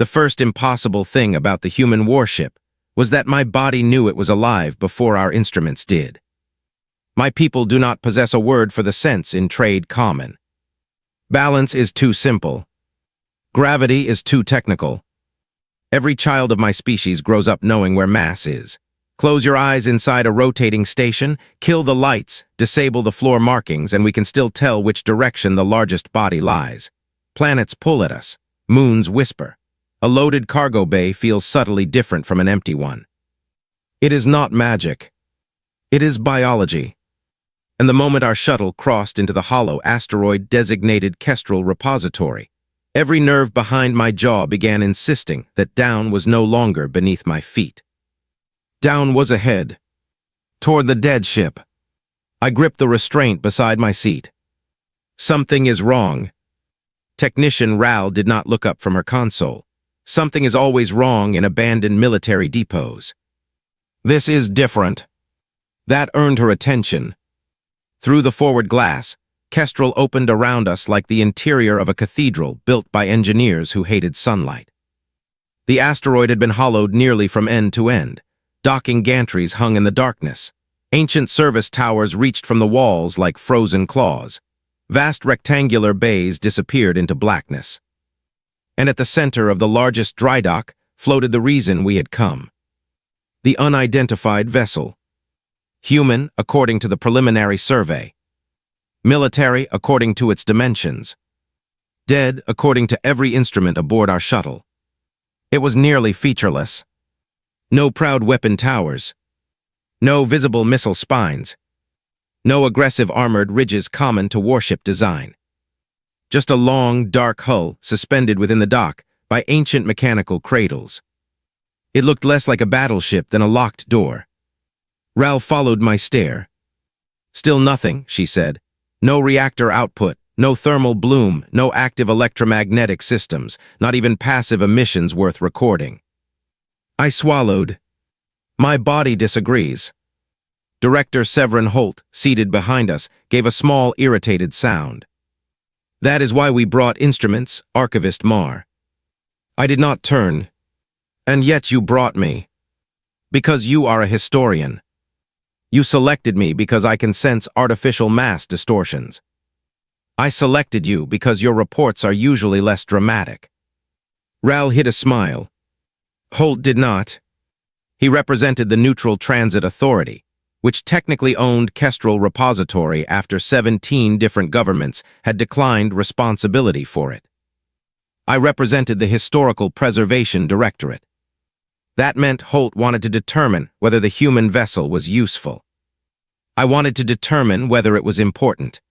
The first impossible thing about the human warship was that my body knew it was alive before our instruments did. My people do not possess a word for the sense in trade common. Balance is too simple. Gravity is too technical. Every child of my species grows up knowing where mass is. Close your eyes inside a rotating station, kill the lights, disable the floor markings, and we can still tell which direction the largest body lies. Planets pull at us. Moons whisper. A loaded cargo bay feels subtly different from an empty one. It is not magic. It is biology. And the moment our shuttle crossed into the hollow asteroid-designated Kestrel repository, every nerve behind my jaw began insisting that down was no longer beneath my feet. Down was ahead, toward the dead ship. I gripped the restraint beside my seat. Something is wrong. Technician Ral did not look up from her console. Something is always wrong in abandoned military depots. This is different. That earned her attention. Through the forward glass, Kestrel opened around us like the interior of a cathedral built by engineers who hated sunlight. The asteroid had been hollowed nearly from end to end. Docking gantries hung in the darkness. Ancient service towers reached from the walls like frozen claws. Vast rectangular bays disappeared into blackness. And at the center of the largest dry dock floated the reason we had come. The unidentified vessel. Human, according to the preliminary survey. Military, according to its dimensions. Dead, according to every instrument aboard our shuttle. It was nearly featureless. No proud weapon towers. No visible missile spines. No aggressive armored ridges common to warship design. Just a long, dark hull suspended within the dock by ancient mechanical cradles. It looked less like a battleship than a locked door. Ral followed my stare. Still nothing, she said. No reactor output, no thermal bloom, no active electromagnetic systems, not even passive emissions worth recording. I swallowed. My body disagrees. Director Severin Holt, seated behind us, gave a small, irritated sound. That is why we brought instruments, Archivist Mar. I did not turn. And yet you brought me. Because you are a historian. You selected me because I can sense artificial mass distortions. I selected you because your reports are usually less dramatic. Ral hid a smile. Holt did not. He represented the Neutral Transit Authority, which technically owned Kestrel Repository after 17 different governments had declined responsibility for it. I represented the Historical Preservation Directorate. That meant Holt wanted to determine whether the human vessel was useful. I wanted to determine whether it was important.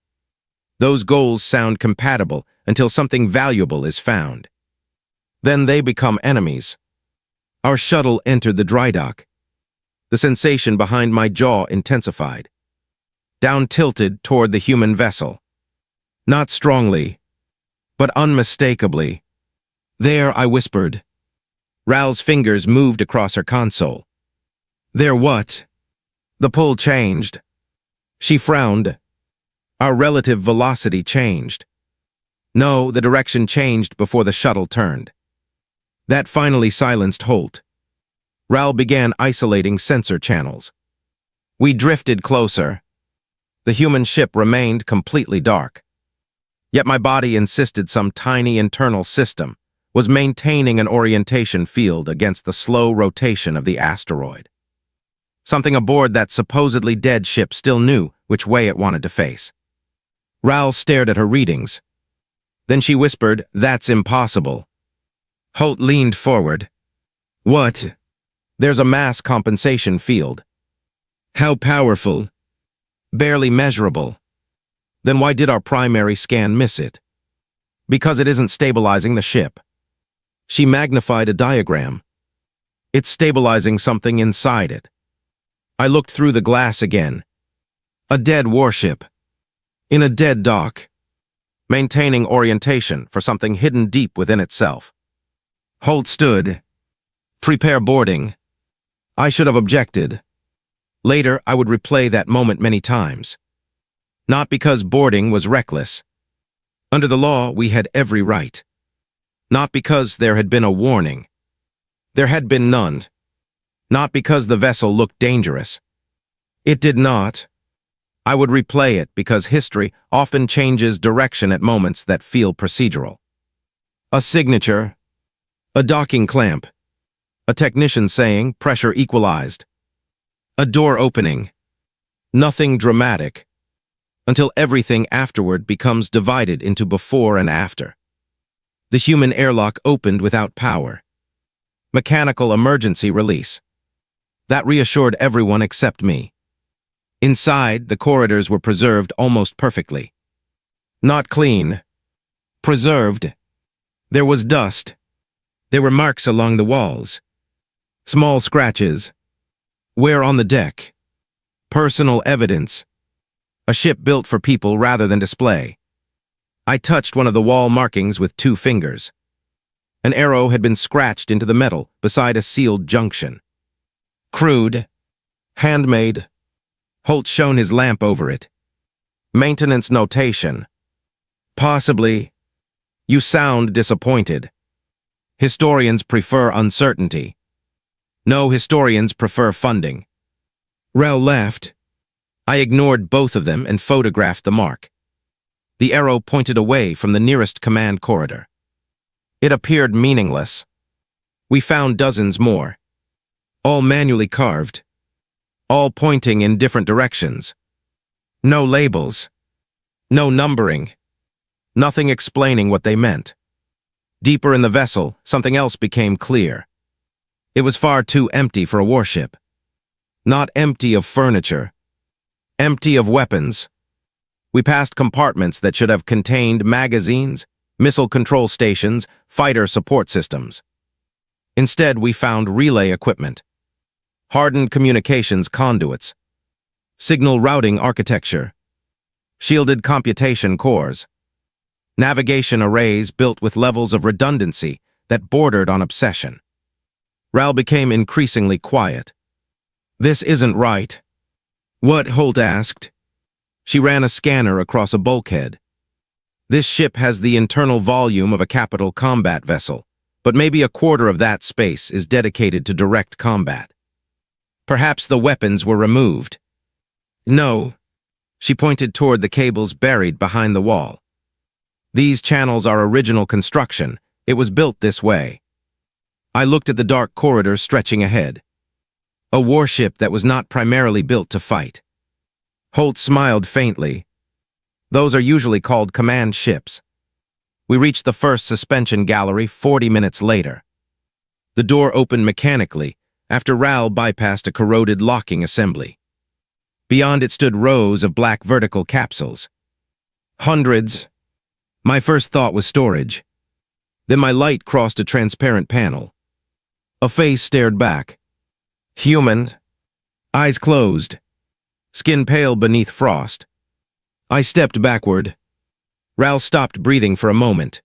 Those goals sound compatible until something valuable is found. Then they become enemies. Our shuttle entered the dry dock. The sensation behind my jaw intensified. Down tilted toward the human vessel. Not strongly, but unmistakably. There, I whispered. Ral's fingers moved across her console. There what? The pull changed. She frowned. Our relative velocity changed. No, the direction changed before the shuttle turned. That finally silenced Holt. Ral began isolating sensor channels. We drifted closer. The human ship remained completely dark. Yet my body insisted some tiny internal system was maintaining an orientation field against the slow rotation of the asteroid. Something aboard that supposedly dead ship still knew which way it wanted to face. Ral stared at her readings. Then she whispered, "That's impossible." Holt leaned forward. What? There's a mass compensation field. How powerful? Barely measurable. Then why did our primary scan miss it? Because it isn't stabilizing the ship. She magnified a diagram. It's stabilizing something inside it. I looked through the glass again. A dead warship. In a dead dock. Maintaining orientation for something hidden deep within itself. Holt stood. Prepare boarding. I should have objected. Later, I would replay that moment many times. Not because boarding was reckless. Under the law, we had every right. Not because there had been a warning. There had been none. Not because the vessel looked dangerous. It did not. I would replay it because history often changes direction at moments that feel procedural. A signature, a docking clamp, a technician saying pressure equalized, a door opening. Nothing dramatic, until everything afterward becomes divided into before and after. The human airlock opened without power. Mechanical emergency release. That reassured everyone except me. Inside, the corridors were preserved almost perfectly. Not clean. Preserved. There was dust. There were marks along the walls. Small scratches. Wear on the deck. Personal evidence. A ship built for people rather than display. I touched one of the wall markings with 2 fingers. An arrow had been scratched into the metal beside a sealed junction. Crude. Handmade. Holt shone his lamp over it. Maintenance notation. Possibly. You sound disappointed. Historians prefer uncertainty. No historians prefer funding. Rel left. I ignored both of them and photographed the mark. The arrow pointed away from the nearest command corridor. It appeared meaningless. We found dozens more, all manually carved, all pointing in different directions. No labels, no numbering, nothing explaining what they meant. Deeper in the vessel, something else became clear. It was far too empty for a warship. Not empty of furniture, empty of weapons. We passed compartments that should have contained magazines, missile control stations, fighter support systems. Instead, we found relay equipment, hardened communications conduits, signal routing architecture, shielded computation cores, navigation arrays built with levels of redundancy that bordered on obsession. Ral became increasingly quiet. This isn't right. What? Holt asked. She ran a scanner across a bulkhead. This ship has the internal volume of a capital combat vessel, but maybe a quarter of that space is dedicated to direct combat. Perhaps the weapons were removed. No. She pointed toward the cables buried behind the wall. These channels are original construction. It was built this way. I looked at the dark corridor stretching ahead. A warship that was not primarily built to fight. Holt smiled faintly. Those are usually called command ships. We reached the first suspension gallery 40 minutes later. The door opened mechanically after Ral bypassed a corroded locking assembly. Beyond it stood rows of black vertical capsules. Hundreds. My first thought was storage. Then my light crossed a transparent panel. A face stared back. Human. Eyes closed. Skin pale beneath frost. I stepped backward. Ral stopped breathing for a moment.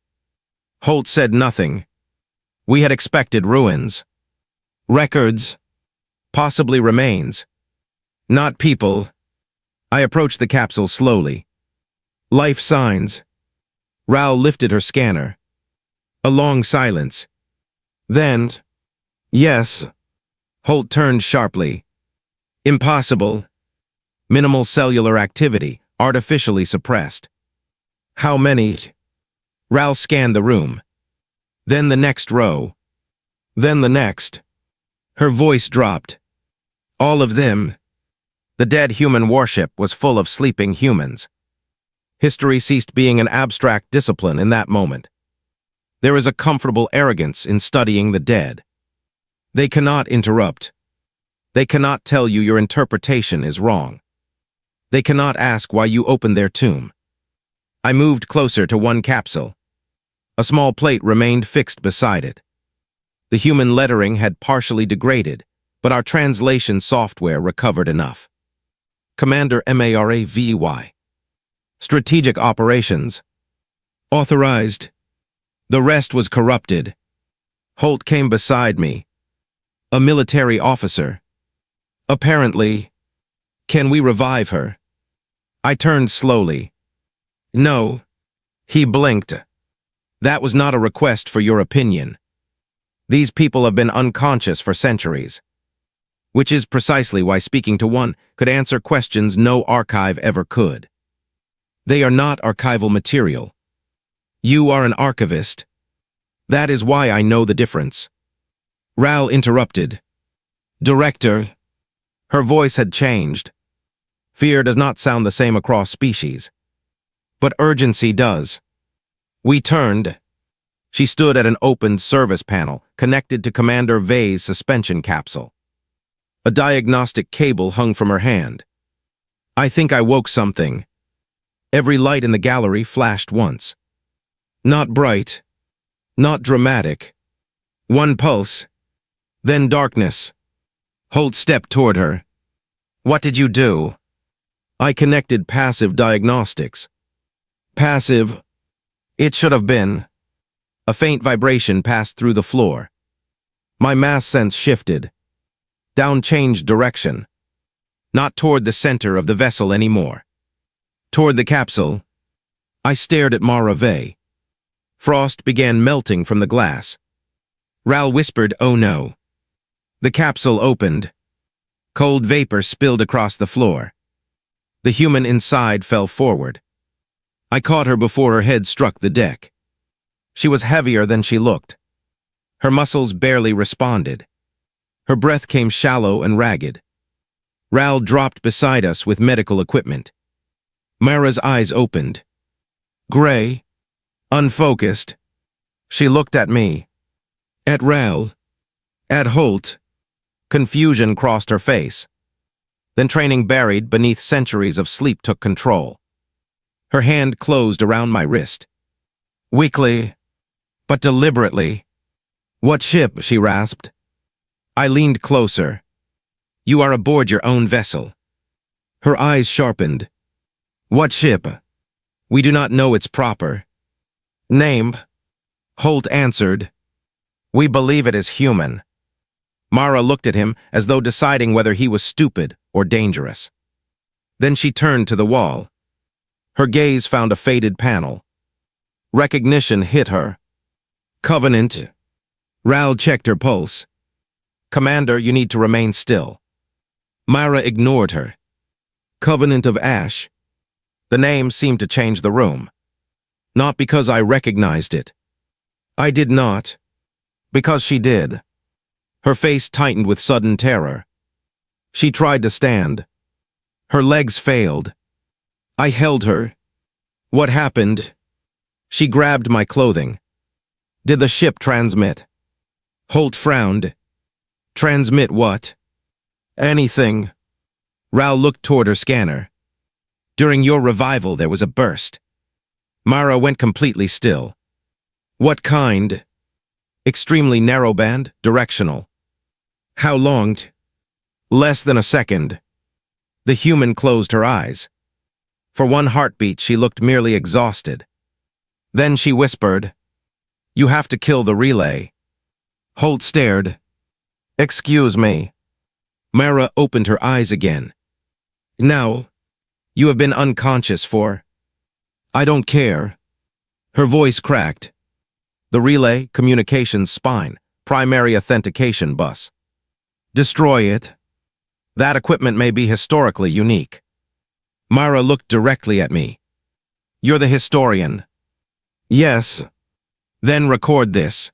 Holt said nothing. We had expected ruins. Records. Possibly remains. Not people. I approached the capsule slowly. Life signs. Ral lifted her scanner. A long silence. Then, yes. Holt turned sharply. Impossible. Minimal cellular activity, artificially suppressed. How many? Ral scanned the room. Then the next row. Then the next. Her voice dropped. All of them. The dead human warship was full of sleeping humans. History ceased being an abstract discipline in that moment. There is a comfortable arrogance in studying the dead. They cannot interrupt. They cannot tell you your interpretation is wrong. They cannot ask why you opened their tomb. I moved closer to one capsule. A small plate remained fixed beside it. The human lettering had partially degraded, but our translation software recovered enough. Commander MARAVY. Strategic Operations. Authorized. The rest was corrupted. Holt came beside me. A military officer. Apparently. Can we revive her? I turned slowly. No. He blinked. That was not a request for your opinion. These people have been unconscious for centuries, which is precisely why speaking to one could answer questions no archive ever could. They are not archival material. You are an archivist. That is why I know the difference. Ral interrupted. Director. Her voice had changed. Fear does not sound the same across species, but urgency does. We turned. She stood at an opened service panel connected to Commander Vey's suspension capsule. A diagnostic cable hung from her hand. I think I woke something. Every light in the gallery flashed once. Not bright. Not dramatic. One pulse. Then darkness. Holt stepped toward her. What did you do? I connected passive diagnostics. Passive. It should have been. A faint vibration passed through the floor. My mass sense shifted. Down changed direction. Not toward the center of the vessel anymore. Toward the capsule. I stared at Mara Vey. Frost began melting from the glass. Ral whispered, "Oh no." The capsule opened. Cold vapor spilled across the floor. The human inside fell forward. I caught her before her head struck the deck. She was heavier than she looked. Her muscles barely responded. Her breath came shallow and ragged. Ral dropped beside us with medical equipment. Mara's eyes opened. Gray. Unfocused. She looked at me. At Ral. At Holt. Confusion crossed her face. Then training buried beneath centuries of sleep took control. Her hand closed around my wrist. Weakly, but deliberately. What ship? She rasped. I leaned closer. You are aboard your own vessel. Her eyes sharpened. What ship? We do not know its proper name. Holt answered. We believe it is human. Mara looked at him as though deciding whether he was stupid or dangerous. Then she turned to the wall. Her gaze found a faded panel. Recognition hit her. Covenant. Ral checked her pulse. Commander, you need to remain still. Mara ignored her. Covenant of Ash. The name seemed to change the room. Not because I recognized it. I did not. Because she did. Her face tightened with sudden terror. She tried to stand. Her legs failed. I held her. What happened? She grabbed my clothing. Did the ship transmit? Holt frowned. Transmit what? Anything. Ral looked toward her scanner. During your revival, there was a burst. Mara went completely still. What kind? Extremely narrowband, directional. How long? Less than a second. The human closed her eyes. For one heartbeat, she looked merely exhausted. Then she whispered, You have to kill the relay. Holt stared. Excuse me. Mara opened her eyes again. Now, you have been unconscious for. I don't care. Her voice cracked. The relay, communications spine, primary authentication bus. Destroy it. That equipment may be historically unique. Mara looked directly at me. You're the historian. Yes. Then record this.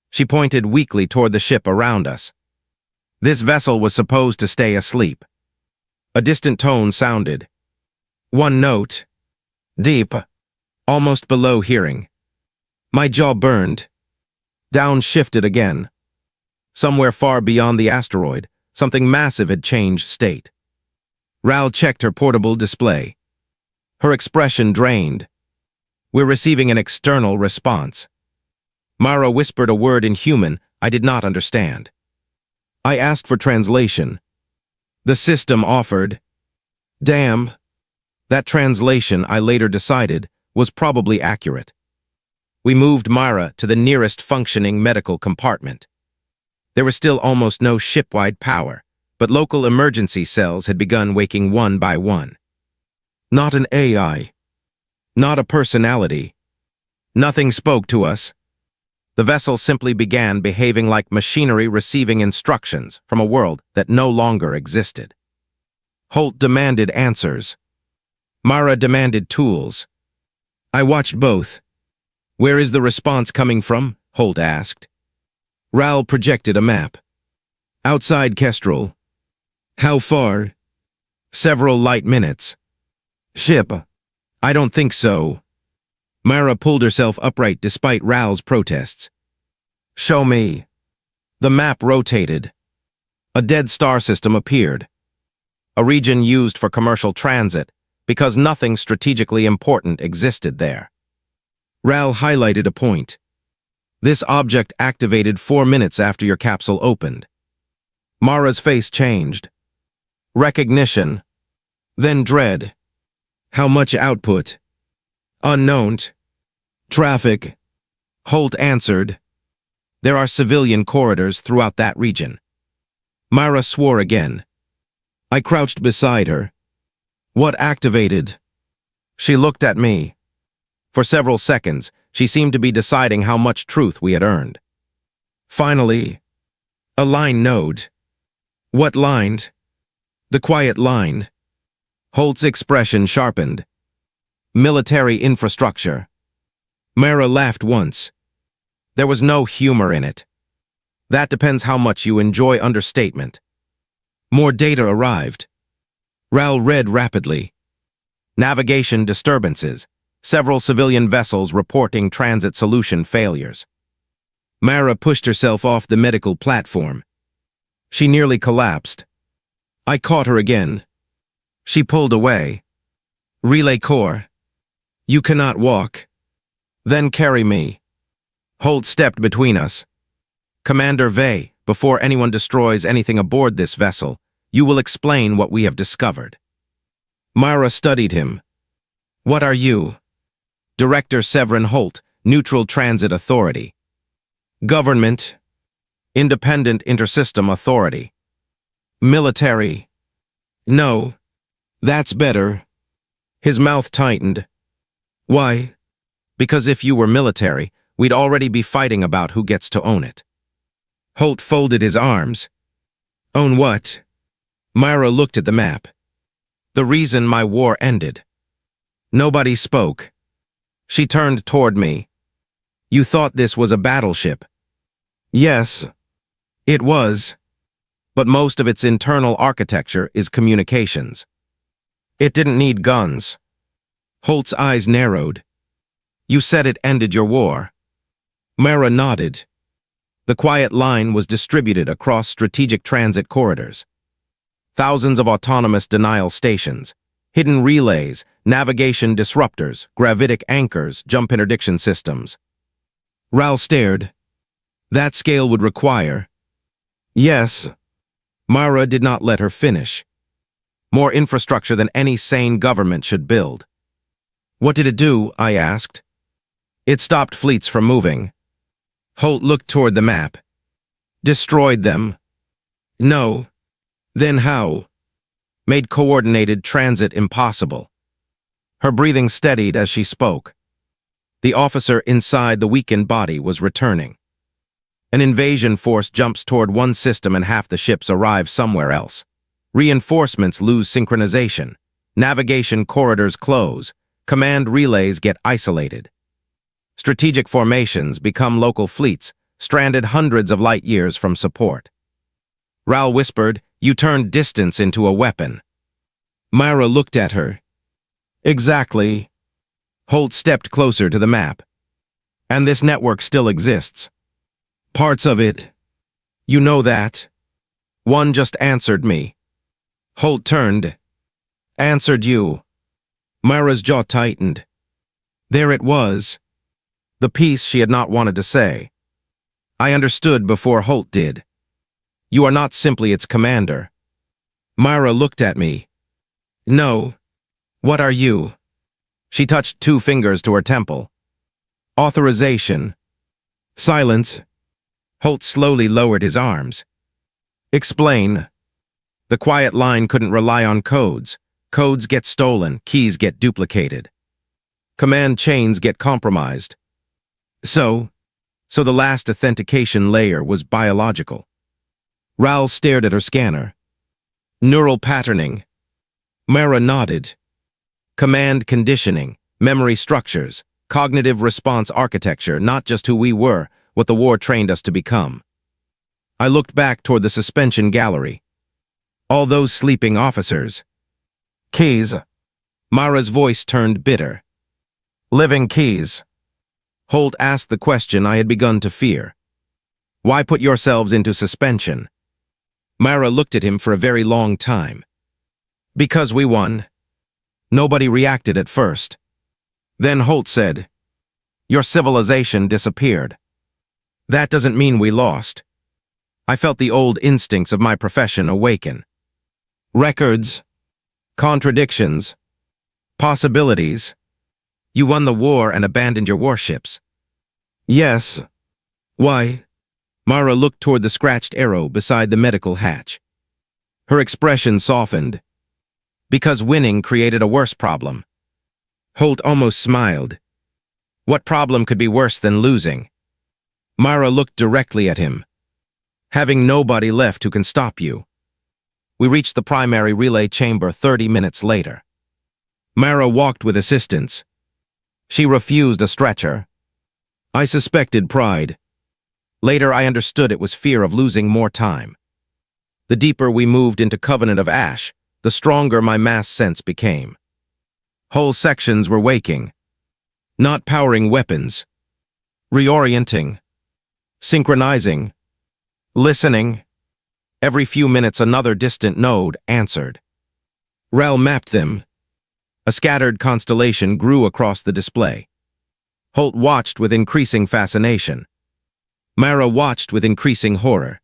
She pointed weakly toward the ship around us. This vessel was supposed to stay asleep. A distant tone sounded. One note. Deep. Almost below hearing. My jaw burned. Down shifted again. Somewhere far beyond the asteroid, something massive had changed state. Ral checked her portable display. Her expression drained. We're receiving an external response. Mara whispered a word in human I did not understand. I asked for translation. The system offered. Damn. That translation, I later decided, was probably accurate. We moved Mara to the nearest functioning medical compartment. There was still almost no ship-wide power, but local emergency cells had begun waking one by one. Not an AI. Not a personality. Nothing spoke to us. The vessel simply began behaving like machinery receiving instructions from a world that no longer existed. Holt demanded answers. Mara demanded tools. I watched both. Where is the response coming from? Holt asked. Ral projected a map. Outside Kestrel. How far? Several light minutes. Ship. I don't think so. Mara pulled herself upright despite Ral's protests. Show me. The map rotated. A dead star system appeared. A region used for commercial transit because nothing strategically important existed there. Ral highlighted a point. This object activated 4 minutes after your capsule opened. Mara's face changed. Recognition. Then dread. How much output? Unknown. Traffic. Holt answered. There are civilian corridors throughout that region. Mara swore again. I crouched beside her. What activated? She looked at me. For several seconds, she seemed to be deciding how much truth we had earned. Finally, a line node. What line? The quiet line. Holt's expression sharpened. Military infrastructure. Mara laughed once. There was no humor in it. That depends how much you enjoy understatement. More data arrived. Ral read rapidly. Navigation disturbances. Several civilian vessels reporting transit solution failures. Mara pushed herself off the medical platform. She nearly collapsed. I caught her again. She pulled away. Relay Corps. You cannot walk. Then carry me. Holt stepped between us. Commander Vey, before anyone destroys anything aboard this vessel, you will explain what we have discovered. Mara studied him. What are you? Director Severin Holt, Neutral Transit Authority. Government. Independent Intersystem Authority. Military. No. That's better. His mouth tightened. Why? Because if you were military, we'd already be fighting about who gets to own it. Holt folded his arms. Own what? Myra looked at the map. The reason my war ended. Nobody spoke. She turned toward me. You thought this was a battleship. Yes, it was. But most of its internal architecture is communications. It didn't need guns. Holt's eyes narrowed. You said it ended your war. Myra nodded. The quiet line was distributed across strategic transit corridors. Thousands of autonomous denial stations, hidden relays, navigation disruptors, gravitic anchors, jump interdiction systems. Ral stared. That scale would require... Yes. Mara did not let her finish. More infrastructure than any sane government should build. What did it do? I asked. It stopped fleets from moving. Holt looked toward the map. Destroyed them. No. Then how? Made coordinated transit impossible. Her breathing steadied as she spoke. The officer inside the weakened body was returning. An invasion force jumps toward one system and half the ships arrive somewhere else. Reinforcements lose synchronization. Navigation corridors close. Command relays get isolated. Strategic formations become local fleets, stranded hundreds of light years from support. Ral whispered, you turned distance into a weapon. Myra looked at her. Exactly. Holt stepped closer to the map. And this network still exists. Parts of it. You know that. One just answered me. Holt turned. Answered you. Myra's jaw tightened. There it was. The piece she had not wanted to say. I understood before Holt did. You are not simply its commander. Myra looked at me. No. What are you? She touched 2 fingers to her temple. Authorization. Silence. Holt slowly lowered his arms. Explain. The quiet line couldn't rely on codes. Codes get stolen, keys get duplicated. Command chains get compromised. So, so the last authentication layer was biological. Ral stared at her scanner. Neural patterning. Mara nodded. Command conditioning, memory structures, cognitive response architecture, not just who we were, what the war trained us to become. I looked back toward the suspension gallery. All those sleeping officers. Keys. Mara's voice turned bitter. Living keys. Holt asked the question I had begun to fear. Why put yourselves into suspension? Mara looked at him for a very long time. Because we won. Nobody reacted at first. Then Holt said, your civilization disappeared. That doesn't mean we lost. I felt the old instincts of my profession awaken. Records, contradictions, possibilities. You won the war and abandoned your warships. Yes. Why? Mara looked toward the scratched arrow beside the medical hatch. Her expression softened. Because winning created a worse problem. Holt almost smiled. What problem could be worse than losing? Mara looked directly at him. Having nobody left who can stop you. We reached the primary relay chamber 30 minutes later. Mara walked with assistance. She refused a stretcher. I suspected pride. Later I understood it was fear of losing more time. The deeper we moved into Covenant of Ash, the stronger my mass sense became. Whole sections were waking. Not powering weapons. Reorienting. Synchronizing. Listening. Every few minutes another distant node answered. Rel mapped them. A scattered constellation grew across the display. Holt watched with increasing fascination. Mara watched with increasing horror.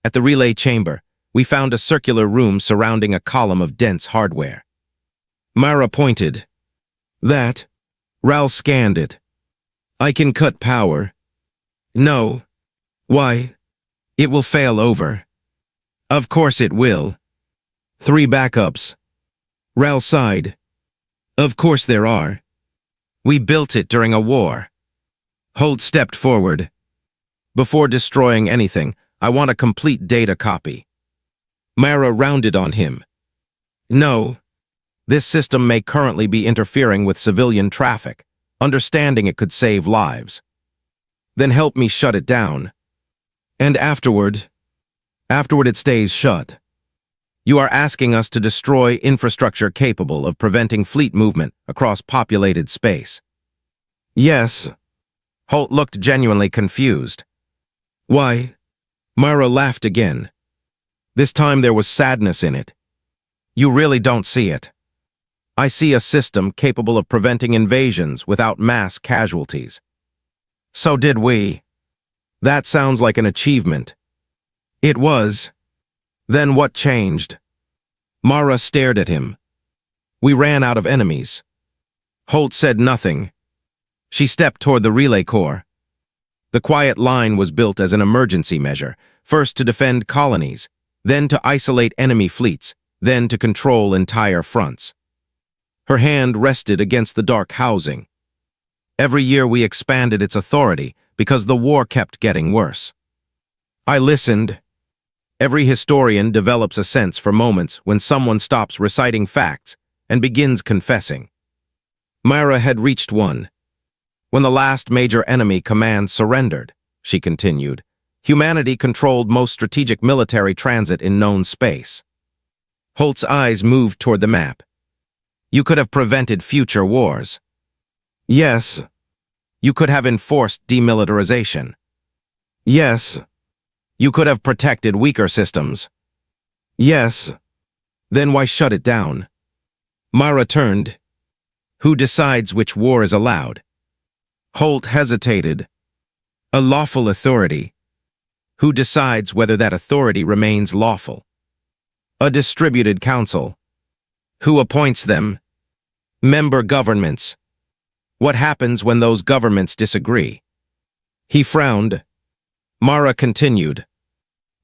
At the relay chamber, we found a circular room surrounding a column of dense hardware. Mara pointed. That. Ral scanned it. I can cut power. No. Why? It will fail over. Of course it will. 3 backups. Ral sighed. Of course there are. We built it during a war. Holt stepped forward. Before destroying anything, I want a complete data copy. Mara rounded on him. No. This system may currently be interfering with civilian traffic. Understanding it could save lives. Then help me shut it down. And afterward it stays shut. You are asking us to destroy infrastructure capable of preventing fleet movement across populated space. Yes. Holt looked genuinely confused. Why? Mara laughed again. This time there was sadness in it. You really don't see it. I see a system capable of preventing invasions without mass casualties. So did we. That sounds like an achievement. It was. Then what changed? Mara stared at him. We ran out of enemies. Holt said nothing. She stepped toward the relay core. The quiet line was built as an emergency measure, first to defend colonies, then to isolate enemy fleets, then to control entire fronts. Her hand rested against the dark housing. Every year we expanded its authority because the war kept getting worse. I listened. Every historian develops a sense for moments when someone stops reciting facts and begins confessing. Mara had reached one. When the last major enemy command surrendered, she continued, humanity controlled most strategic military transit in known space. Holt's eyes moved toward the map. You could have prevented future wars. Yes. You could have enforced demilitarization. Yes. You could have protected weaker systems. Yes. Then why shut it down? Mara turned. Who decides which war is allowed? Holt hesitated. A lawful authority. Who decides whether that authority remains lawful? A distributed council. Who appoints them? Member governments. What happens when those governments disagree? He frowned. Mara continued.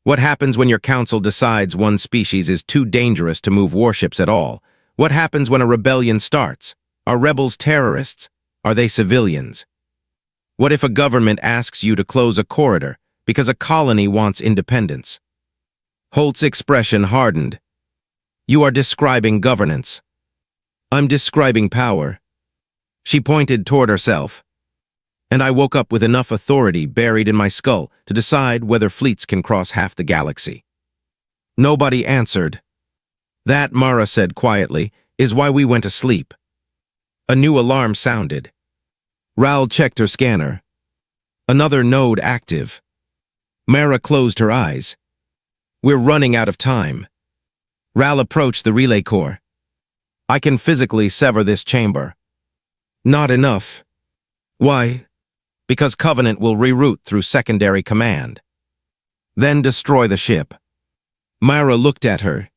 What happens when your council decides one species is too dangerous to move warships at all? What happens when a rebellion starts? Are rebels terrorists? Are they civilians? What if a government asks you to close a corridor because a colony wants independence? Holt's expression hardened. You are describing governance. I'm describing power. She pointed toward herself. And I woke up with enough authority buried in my skull to decide whether fleets can cross half the galaxy. Nobody answered. That, Mara said quietly, is why we went to sleep. A new alarm sounded. Ral checked her scanner. Another node active. Mara closed her eyes. We're running out of time. Ral approached the relay core. I can physically sever this chamber. Not enough. Why? Because Covenant will reroute through secondary command. Then destroy the ship. Mara looked at her.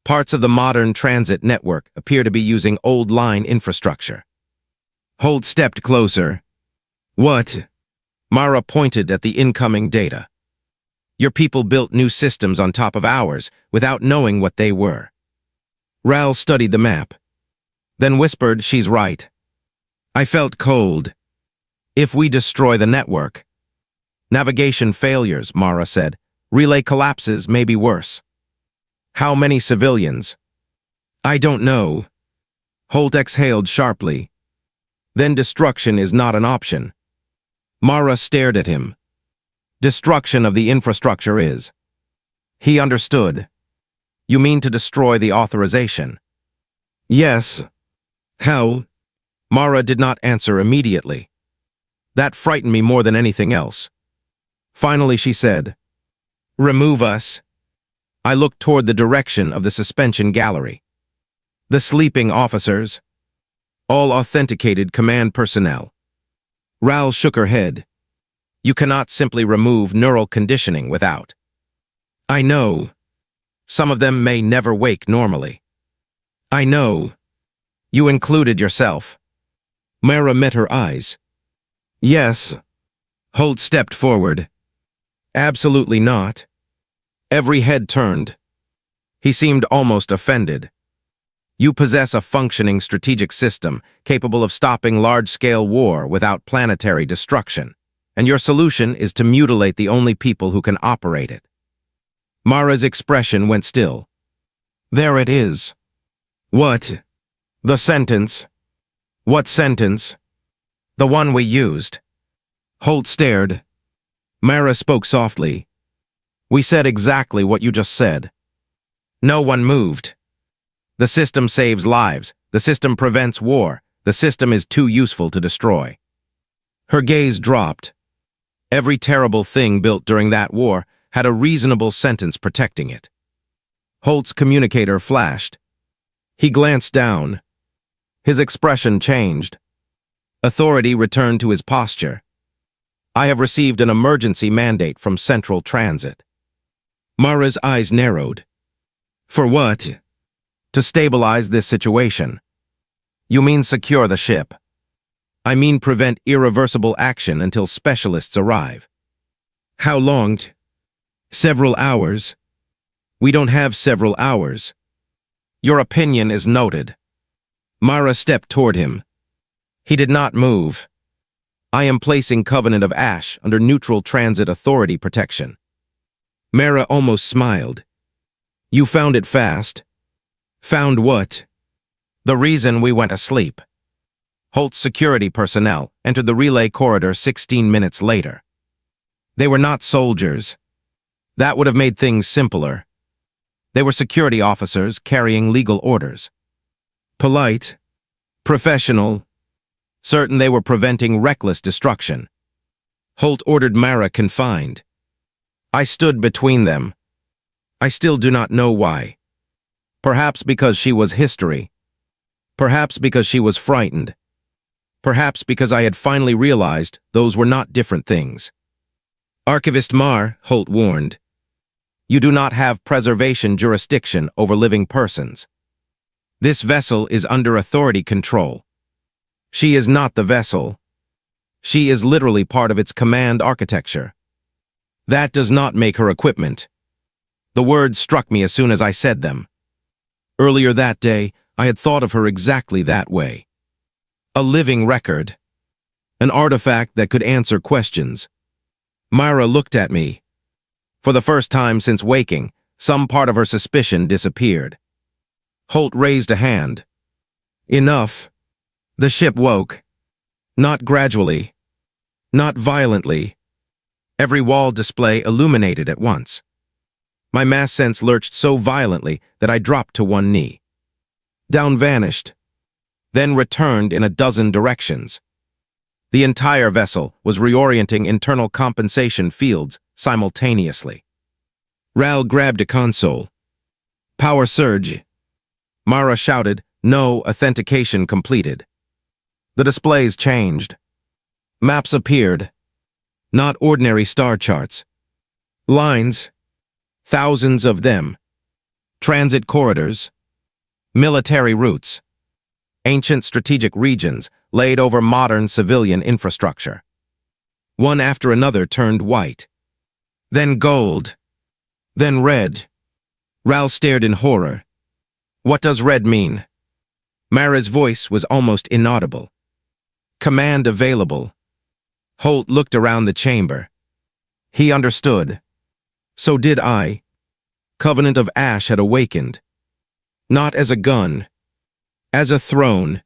Parts of the modern transit network appear to be using old line infrastructure. Holt stepped closer. What? Mara pointed at the incoming data. Your people built new systems on top of ours without knowing what they were. Ral studied the map. Then whispered, she's right. I felt cold. If we destroy the network. Navigation failures, Mara said. Relay collapses may be worse. How many civilians? I don't know. Holt exhaled sharply. Then destruction is not an option. Mara stared at him. Destruction of the infrastructure is. He understood. You mean to destroy the authorization? Yes. How? Mara did not answer immediately. That frightened me more than anything else. Finally, she said, remove us. I looked toward the direction of the suspension gallery. The sleeping officers. All authenticated command personnel. Ral shook her head. You cannot simply remove neural conditioning without. I know. Some of them may never wake normally. I know. You included yourself. Mara met her eyes. Yes. Holt stepped forward. Absolutely not. Every head turned. He seemed almost offended. You possess a functioning strategic system capable of stopping large-scale war without planetary destruction, and your solution is to mutilate the only people who can operate it. Mara's expression went still. There it is. What? The sentence. What sentence? The one we used. Holt stared. Mara spoke softly. We said exactly what you just said. No one moved. The system saves lives. The system prevents war. The system is too useful to destroy. Her gaze dropped. Every terrible thing built during that war had a reasonable sentence protecting it. Holt's communicator flashed. He glanced down. His expression changed. Authority returned to his posture. I have received an emergency mandate from Central Transit. Mara's eyes narrowed. For what? To stabilize this situation. You mean secure the ship. I mean prevent irreversible action until specialists arrive. How long? Several hours. We don't have several hours. Your opinion is noted. Mara stepped toward him. He did not move. I am placing Covenant of Ash under neutral transit authority protection. Mara almost smiled. You found it fast. Found what? The reason we went asleep. Holt's security personnel entered the relay corridor 16 minutes later. They were not soldiers. That would have made things simpler. They were security officers carrying legal orders. Polite, professional, certain they were preventing reckless destruction. Holt ordered Mara confined. I stood between them. I still do not know why. Perhaps because she was history. Perhaps because she was frightened. Perhaps because I had finally realized those were not different things. Archivist Mar, Holt warned. You do not have preservation jurisdiction over living persons. This vessel is under authority control. She is not the vessel. She is literally part of its command architecture. That does not make her equipment. The words struck me as soon as I said them. Earlier that day, I had thought of her exactly that way. A living record. An artifact that could answer questions. Myra looked at me. For the first time since waking, some part of her suspicion disappeared. Holt raised a hand. Enough. The ship woke. Not gradually. Not violently. Every wall display illuminated at once. My mass sense lurched so violently that I dropped to one knee. Down vanished. Then returned in a dozen directions. The entire vessel was reorienting internal compensation fields simultaneously. Ral grabbed a console. Power surge. Mara shouted, "No, authentication completed." The displays changed. Maps appeared. Not ordinary star charts. Lines. Thousands of them. Transit corridors. Military routes. Ancient strategic regions laid over modern civilian infrastructure. One after another turned white. Then gold. Then red. Ral stared in horror. What does red mean? Mara's voice was almost inaudible. Command available. Holt looked around the chamber. He understood. So did I. Covenant of Ash had awakened. Not as a gun. As a throne.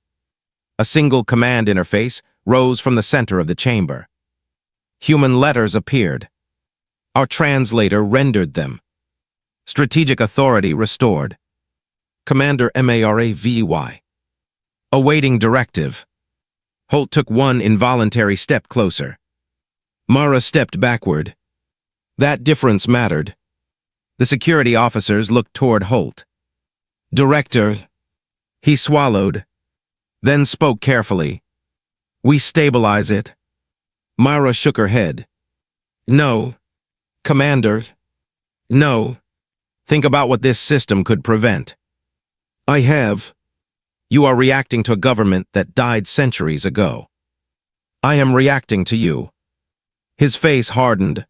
A single command interface rose from the center of the chamber. Human letters appeared. Our translator rendered them. Strategic authority restored. Commander MARAVY. Awaiting directive. Holt took one involuntary step closer. Mara stepped backward. That difference mattered. The security officers looked toward Holt. Director. He swallowed. Then spoke carefully. We stabilize it. Mara shook her head. No. Commander. No. Think about what this system could prevent. I have. You are reacting to a government that died centuries ago. I am reacting to you. His face hardened.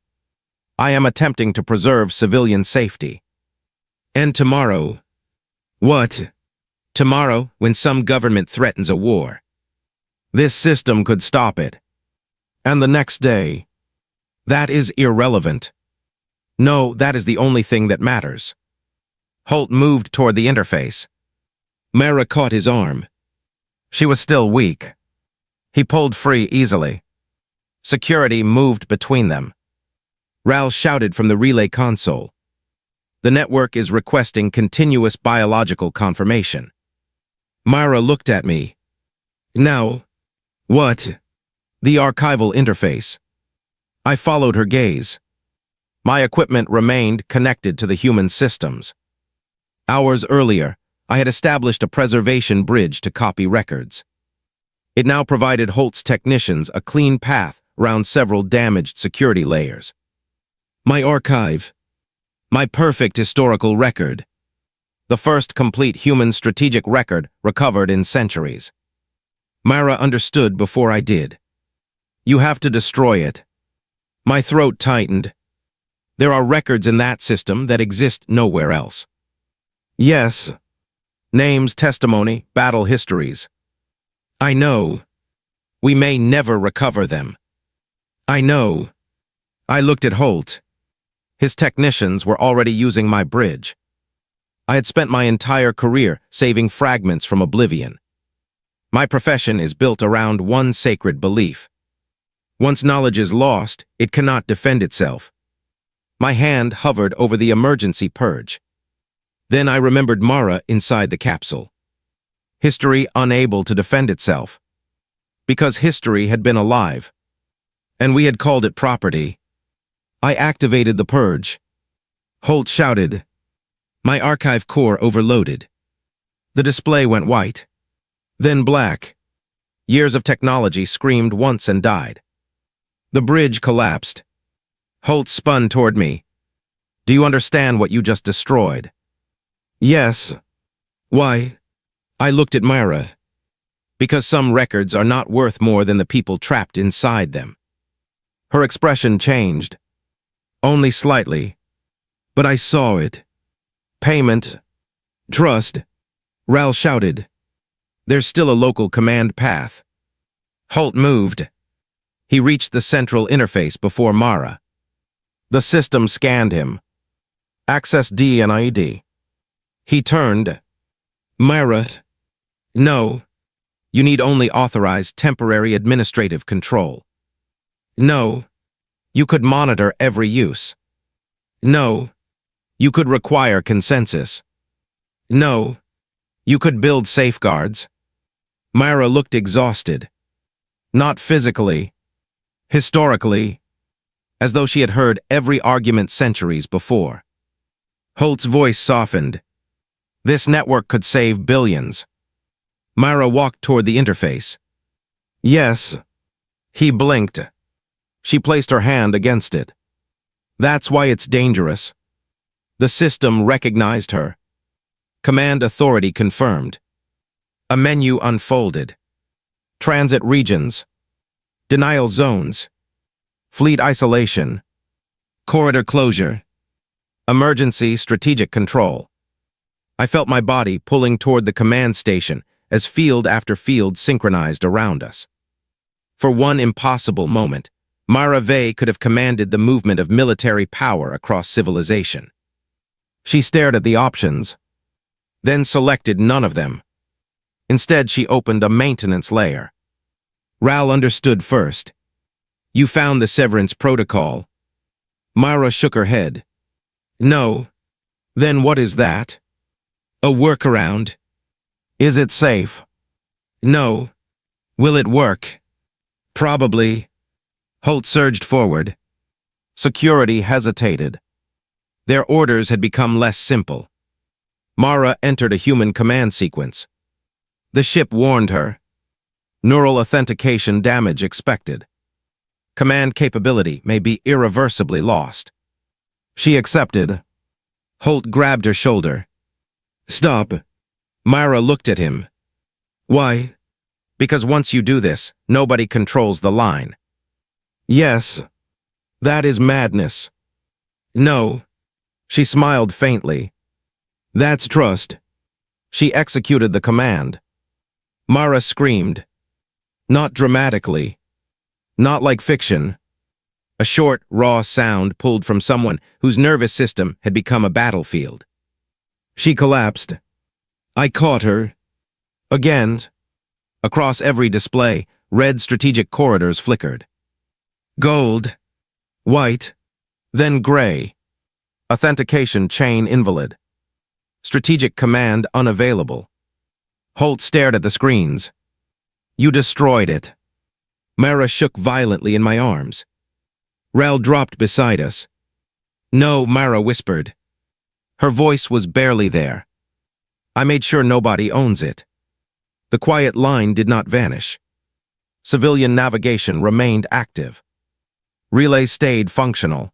I am attempting to preserve civilian safety. And tomorrow? What? Tomorrow, when some government threatens a war. This system could stop it. And the next day. That is irrelevant. No, that is the only thing that matters. Holt moved toward the interface. Mara caught his arm. She was still weak. He pulled free easily. Security moved between them. Ral shouted from the relay console. The network is requesting continuous biological confirmation. Myra looked at me. Now, what? The archival interface. I followed her gaze. My equipment remained connected to the human systems. Hours earlier, I had established a preservation bridge to copy records. It now provided Holt's technicians a clean path around several damaged security layers. My archive. My perfect historical record. The first complete human strategic record recovered in centuries. Myra understood before I did. You have to destroy it. My throat tightened. There are records in that system that exist nowhere else. Yes. Names, testimony, battle histories. I know. We may never recover them. I know. I looked at Holt. His technicians were already using my bridge. I had spent my entire career saving fragments from oblivion. My profession is built around one sacred belief. Once knowledge is lost, it cannot defend itself. My hand hovered over the emergency purge. Then I remembered Mara inside the capsule. History unable to defend itself. Because history had been alive. And we had called it property. I activated the purge. Holt shouted. My archive core overloaded. The display went white. Then black. Years of technology screamed once and died. The bridge collapsed. Holt spun toward me. Do you understand what you just destroyed? Yes. Why? I looked at Myra. Because some records are not worth more than the people trapped inside them. Her expression changed. Only slightly. But I saw it. Payment. Trust. Ral shouted. There's still a local command path. Holt moved. He reached the central interface before Mara. The system scanned him. Access DNID. He turned. Mara. No. You need only authorized temporary administrative control. No. You could monitor every use. No. You could require consensus. No. You could build safeguards. Myra looked exhausted. Not physically. Historically. As though she had heard every argument centuries before. Holt's voice softened. This network could save billions. Myra walked toward the interface. Yes. He blinked. She placed her hand against it. That's why it's dangerous. The system recognized her. Command authority confirmed. A menu unfolded. Transit regions. Denial zones. Fleet isolation. Corridor closure. Emergency strategic control. I felt my body pulling toward the command station as field after field synchronized around us. For one impossible moment, Mara Vey could have commanded the movement of military power across civilization. She stared at the options, then selected none of them. Instead, she opened a maintenance layer. Ral understood first. You found the severance protocol. Myra shook her head. No. Then what is that? A workaround. Is it safe? No. Will it work? Probably. Holt surged forward. Security hesitated. Their orders had become less simple. Mara entered a human command sequence. The ship warned her. Neural authentication damage expected. Command capability may be irreversibly lost. She accepted. Holt grabbed her shoulder. Stop. Myra looked at him. Why? Because once you do this, nobody controls the line. Yes. That is madness. No. She smiled faintly. That's trust. She executed the command. Mara screamed. Not dramatically. Not like fiction. A short, raw sound pulled from someone whose nervous system had become a battlefield. She collapsed. I caught her. Again. Across every display, red strategic corridors flickered. Gold. White. Then gray. Authentication chain invalid. Strategic command unavailable. Holt stared at the screens. You destroyed it. Mara shook violently in my arms. Rel dropped beside us. No, Mara whispered. Her voice was barely there. I made sure nobody owns it. The quiet line did not vanish. Civilian navigation remained active. Relays stayed functional.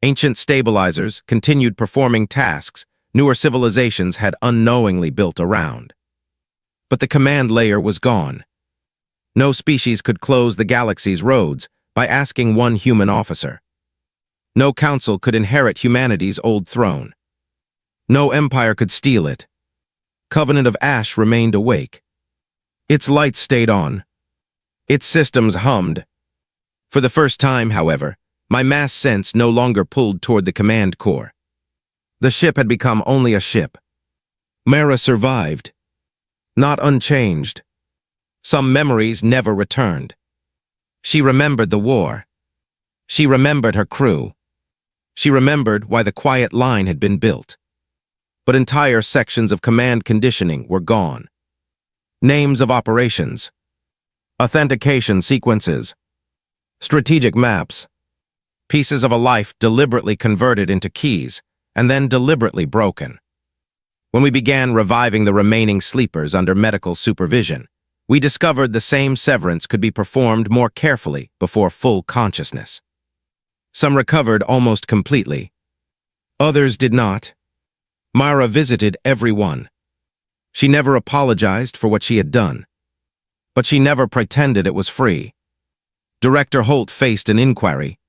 Ancient stabilizers continued performing tasks newer civilizations had unknowingly built around. But the command layer was gone. No species could close the galaxy's roads by asking one human officer. No council could inherit humanity's old throne. No empire could steal it. Covenant of Ash remained awake. Its lights stayed on. Its systems hummed. For the first time, however, my mass sense no longer pulled toward the command core. The ship had become only a ship. Mara survived. Not unchanged. Some memories never returned. She remembered the war. She remembered her crew. She remembered why the quiet line had been built. But entire sections of command conditioning were gone. Names of operations. Authentication sequences. Strategic maps. Pieces of a life deliberately converted into keys and then deliberately broken. When we began reviving the remaining sleepers under medical supervision, we discovered the same severance could be performed more carefully before full consciousness. Some recovered almost completely. Others did not. Mara visited every one. She never apologized for what she had done. But she never pretended it was free. Director Holt faced an inquiry.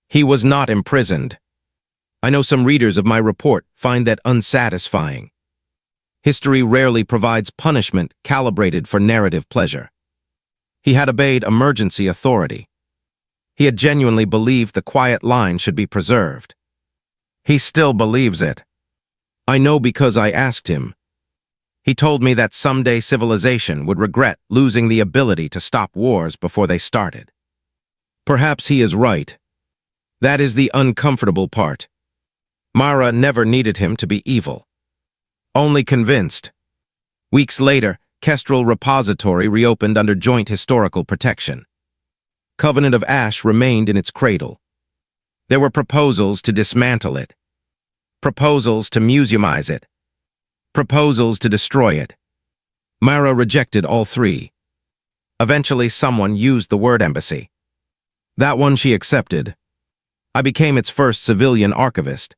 He was not imprisoned. I know some readers of my report find that unsatisfying. History rarely provides punishment calibrated for narrative pleasure. He had obeyed emergency authority. He had genuinely believed the quiet line should be preserved. He still believes it. I know because I asked him. He told me that someday civilization would regret losing the ability to stop wars before they started. Perhaps he is right. That is the uncomfortable part. Mara never needed him to be evil. Only convinced. Weeks later, Kestrel Repository reopened under joint historical protection. Covenant of Ash remained in its cradle. There were proposals to dismantle it, proposals to museumize it, proposals to destroy it. Mara rejected all three. Eventually, someone used the word embassy. That one she accepted. I became its first civilian archivist.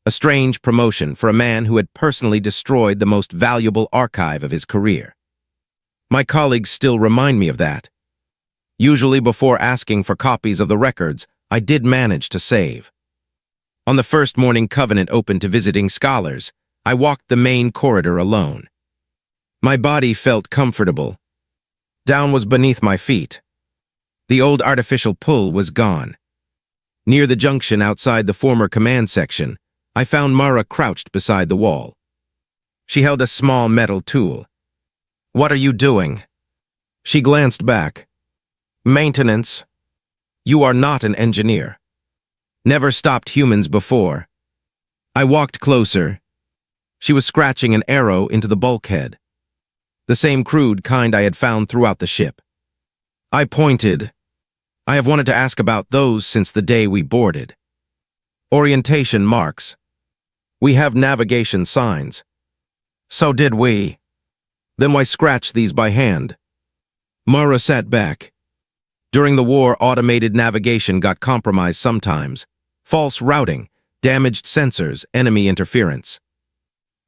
A strange promotion for a man who had personally destroyed the most valuable archive of his career. My colleagues still remind me of that. Usually before asking for copies of the records, I did manage to save. On the first morning Covenant opened to visiting scholars, I walked the main corridor alone. My body felt comfortable. Down was beneath my feet. The old artificial pull was gone. Near the junction outside the former command section, I found Mara crouched beside the wall. She held a small metal tool. "What are you doing?" She glanced back. "Maintenance. You are not an engineer. Never stopped humans before." I walked closer. She was scratching an arrow into the bulkhead. The same crude kind I had found throughout the ship. I pointed. "I have wanted to ask about those since the day we boarded. Orientation marks. We have navigation signs." "So did we." "Then why scratch these by hand?" Mara sat back. During the war, automated navigation got compromised sometimes. False routing, damaged sensors, enemy interference.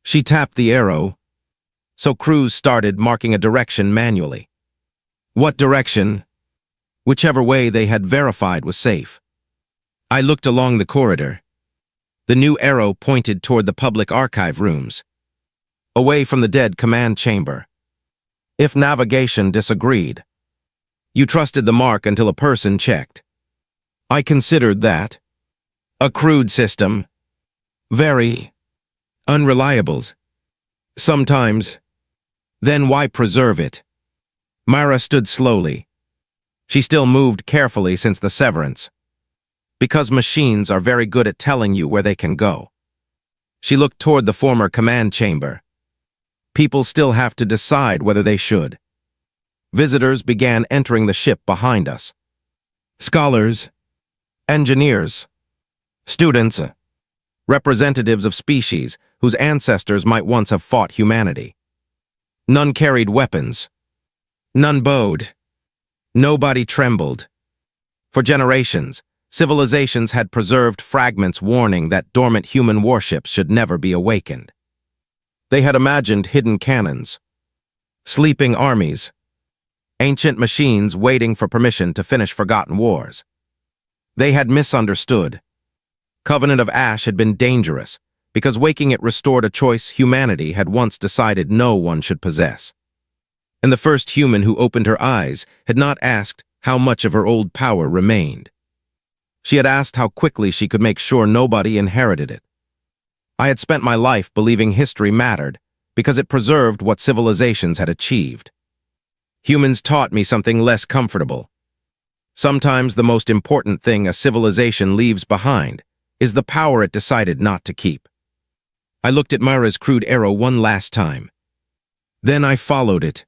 She tapped the arrow. So crews started marking a direction manually. What direction? Whichever way they had verified was safe. I looked along the corridor. The new arrow pointed toward the public archive rooms, away from the dead command chamber. If navigation disagreed, you trusted the mark until a person checked. I considered that. A crude system. Very unreliable. Sometimes. Then why preserve it? Mara stood slowly. She still moved carefully since the severance. Because machines are very good at telling you where they can go. She looked toward the former command chamber. People still have to decide whether they should. Visitors began entering the ship behind us. Scholars, engineers, students, representatives of species whose ancestors might once have fought humanity. None carried weapons. None bowed. Nobody trembled. For generations, civilizations had preserved fragments warning that dormant human warships should never be awakened. They had imagined hidden cannons, sleeping armies, ancient machines waiting for permission to finish forgotten wars. They had misunderstood. Covenant of Ash had been dangerous because waking it restored a choice humanity had once decided no one should possess. And the first human who opened her eyes had not asked how much of her old power remained. She had asked how quickly she could make sure nobody inherited it. I had spent my life believing history mattered because it preserved what civilizations had achieved. Humans taught me something less comfortable. Sometimes the most important thing a civilization leaves behind is the power it decided not to keep. I looked at Mara's crude arrow one last time. Then I followed it.